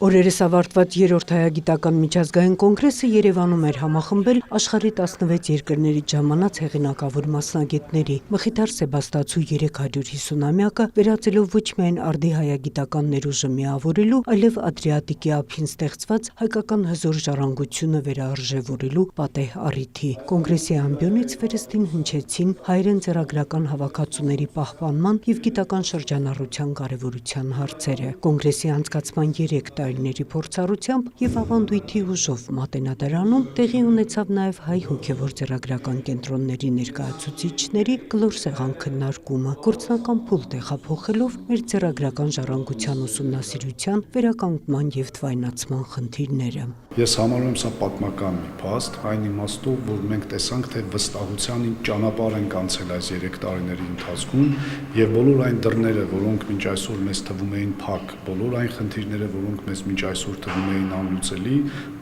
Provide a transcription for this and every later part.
Օրերս ավարտված երրորդ հայագիտական միջազգային կոնգրեսը Երևանում էր համախմբել աշխարհի 16 երկրներից ժամանած հեղինակավոր մասնագետների։ Մխիթար Սեբաստացու 350-ամյակը վերածելով ոչ միայն արդի հայագիտական ներուժը միավորելու, այլև Ադրիատիկի ափին ստեղծված հայկական հզոր ժառանգությունը վերարժևորելու պատեհ առիթի։ Կոնգրեսի ամբիոնից վերստին հնչեցին հայերեն ձեռագրական հավաքածուների պահպանման և գիտական շրջանառության կարևորության հարցերը։ Կոնգրեսի անցկացման 3 տարիների փորձառությամբ և ավանդույթի ուժով Մատենադարանում տեղի ունեցավ նաև հայ հոգևոր ձեռագրական կենտրոնների ներկայացուցիչների կլոր սեղան քննարկումը, գործնական փուլ տեղափոխելով մեր ձեռագրական ժառանգության ուսումնասիրության, վերականգնման և թվայնացման խնդիրները։ Ես համարում եմ սա պատմական մի փաստ, այն իմաստով, որ մենք տեսանք, թե վստահության ճանապարհ ենք անցել այս 3 տարիների ընթացքում եւ բոլոր այն դռները, որոնք մինչ այսօր մեզ թվում էին փակ, բոլոր այն խնդիրները, որոնք մեզ մինչ այսօր թվում էին անլուծելի,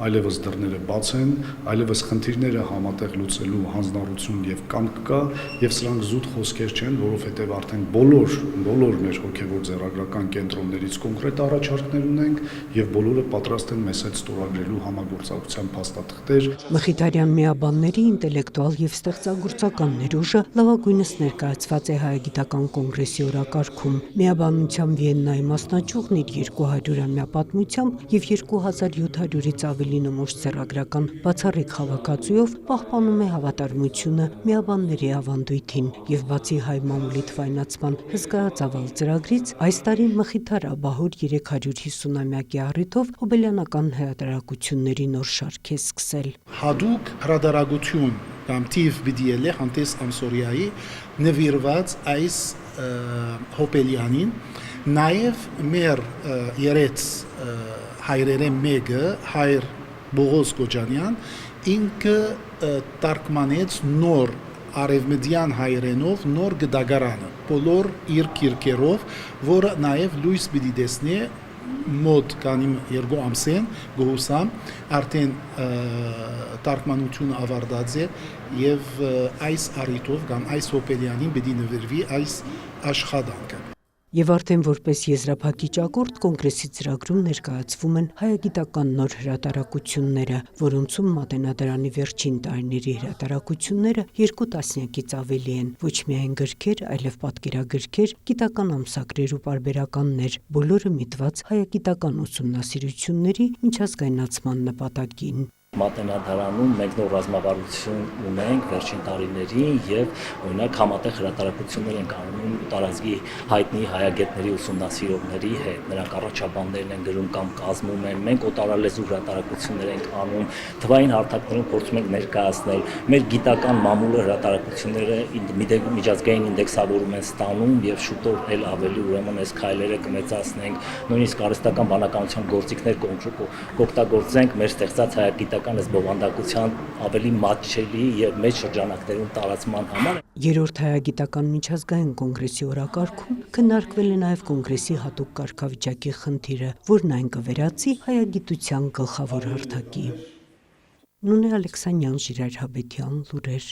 այլևս դռները բաց են, այլևս խնդիրները համատեղ լուծելու հանձնառություն եւ կամք կա եւ սրանք զուտ խոսքեր չեն, որովհետեւ արդեն բոլոր մեր հոգեվոր ձեռագրական կենտրոններից կոնկրետ առաջարկներ ունենք եւ բոլորը պատրաստ են մեզ հետ ստորագրելու համագործակցության փաստաթղթեր։ Մխիթարյան միաբանների ինտելեկտուալ եւ ստեղծագործական ներուժը լավագույնս ներկայացված է հայագիտական կոնգրեսի օրակարգում։ Միաբանության Վիեննայի մասնաճյուղն իր 200-ամյա պատմությամբ եւ 2700-ից ավելի նմուշ ձեռագրական բացառիկ հավաքածուով պահպանում է հավատարմությունը միաբանների ավանդույթին եւ բացի հայ մամուլի թվայնացման հսկայածավալ ծրագրից, այս տարի Մխիթար Աբահոր 350-ամյակի առիթով հոբելյանական հրատարակությունների նոր շարք է սկսել։ Հadouk հրատարակություն կամ թիվ բիդիելե հանդես ամսորիայի նվիրված այս հոբելյանին, նաև մեր երեց հայրերեն մեկը հայր Բողոս Գոջանյան ինքը տարգմանեց նոր արևմտյան հայերենով նոր գդագարանը բոլոր իր քիրքերով, որը նաև լույս պիտի տեսնի մոտ կանիմ 2 ամսեն գոհուսամ արդեն տարգմանությունը ավարտած է եւ այս առիթով կամ այս հոբելյանին պիտի նվիրվի այս աշխատանքը։ Եվ արդեն որպես եզրափակիչ ակորդ կոնգրեսի ծրագրում ներկայացվում են հայագիտական նոր հրատարակությունները, որոնցում Մատենադարանի վերջին տարիների հրատարակությունները 2 տասնյակից ավելի են։ Ոչ միայն գրքեր, այլև պատկերագրքեր, գիտական ամսագրեր ու պարբերականներ, բոլորը միտված հայագիտական ուսումնասիրությունների միջազգայնացման նպատակին։ Մատենադարանում մենք նոր ռազմավարություն ունենք վերջին տարիներին եւ օրինակ համատեղ հրատարակություններ ենք անում տարածքի հայտնի հայագետների ուսումնասիրողների հետ։ Նրանք առաջաբաններն են գրում կամ կազմում են։ Մենք օտարալեզու հրատարակություններ ենք անում, թվային հարթակներում փորձում ենք ներկայացնել։ Մեր գիտական մամուլը հրատարակությունները միջազգային ինդեքսավորում են ստանում եւ շուտով էլ ավելի ուրեմն այս քայլերը կմեծացնենք։ Նույնիսկ արհեստական բանականության գործիքներ կօգտագործենք մեր ստեղծած հայագիտական այս բովանդակության ավելի մատչելի եւ մեծ շրջանակներում տարածման համար։ Երրորդ հայագիտական միջազգային կոնգրեսի օրակարգում քննարկվել է նաև կոնգրեսի հատուկ կարգավիճակի խնդիրը, որն այն կվերածի հայագիտության գլխավոր հարթակի։ Նունե Ալեքսանյան, Ժիրայր Հաբետյան, լուրեր։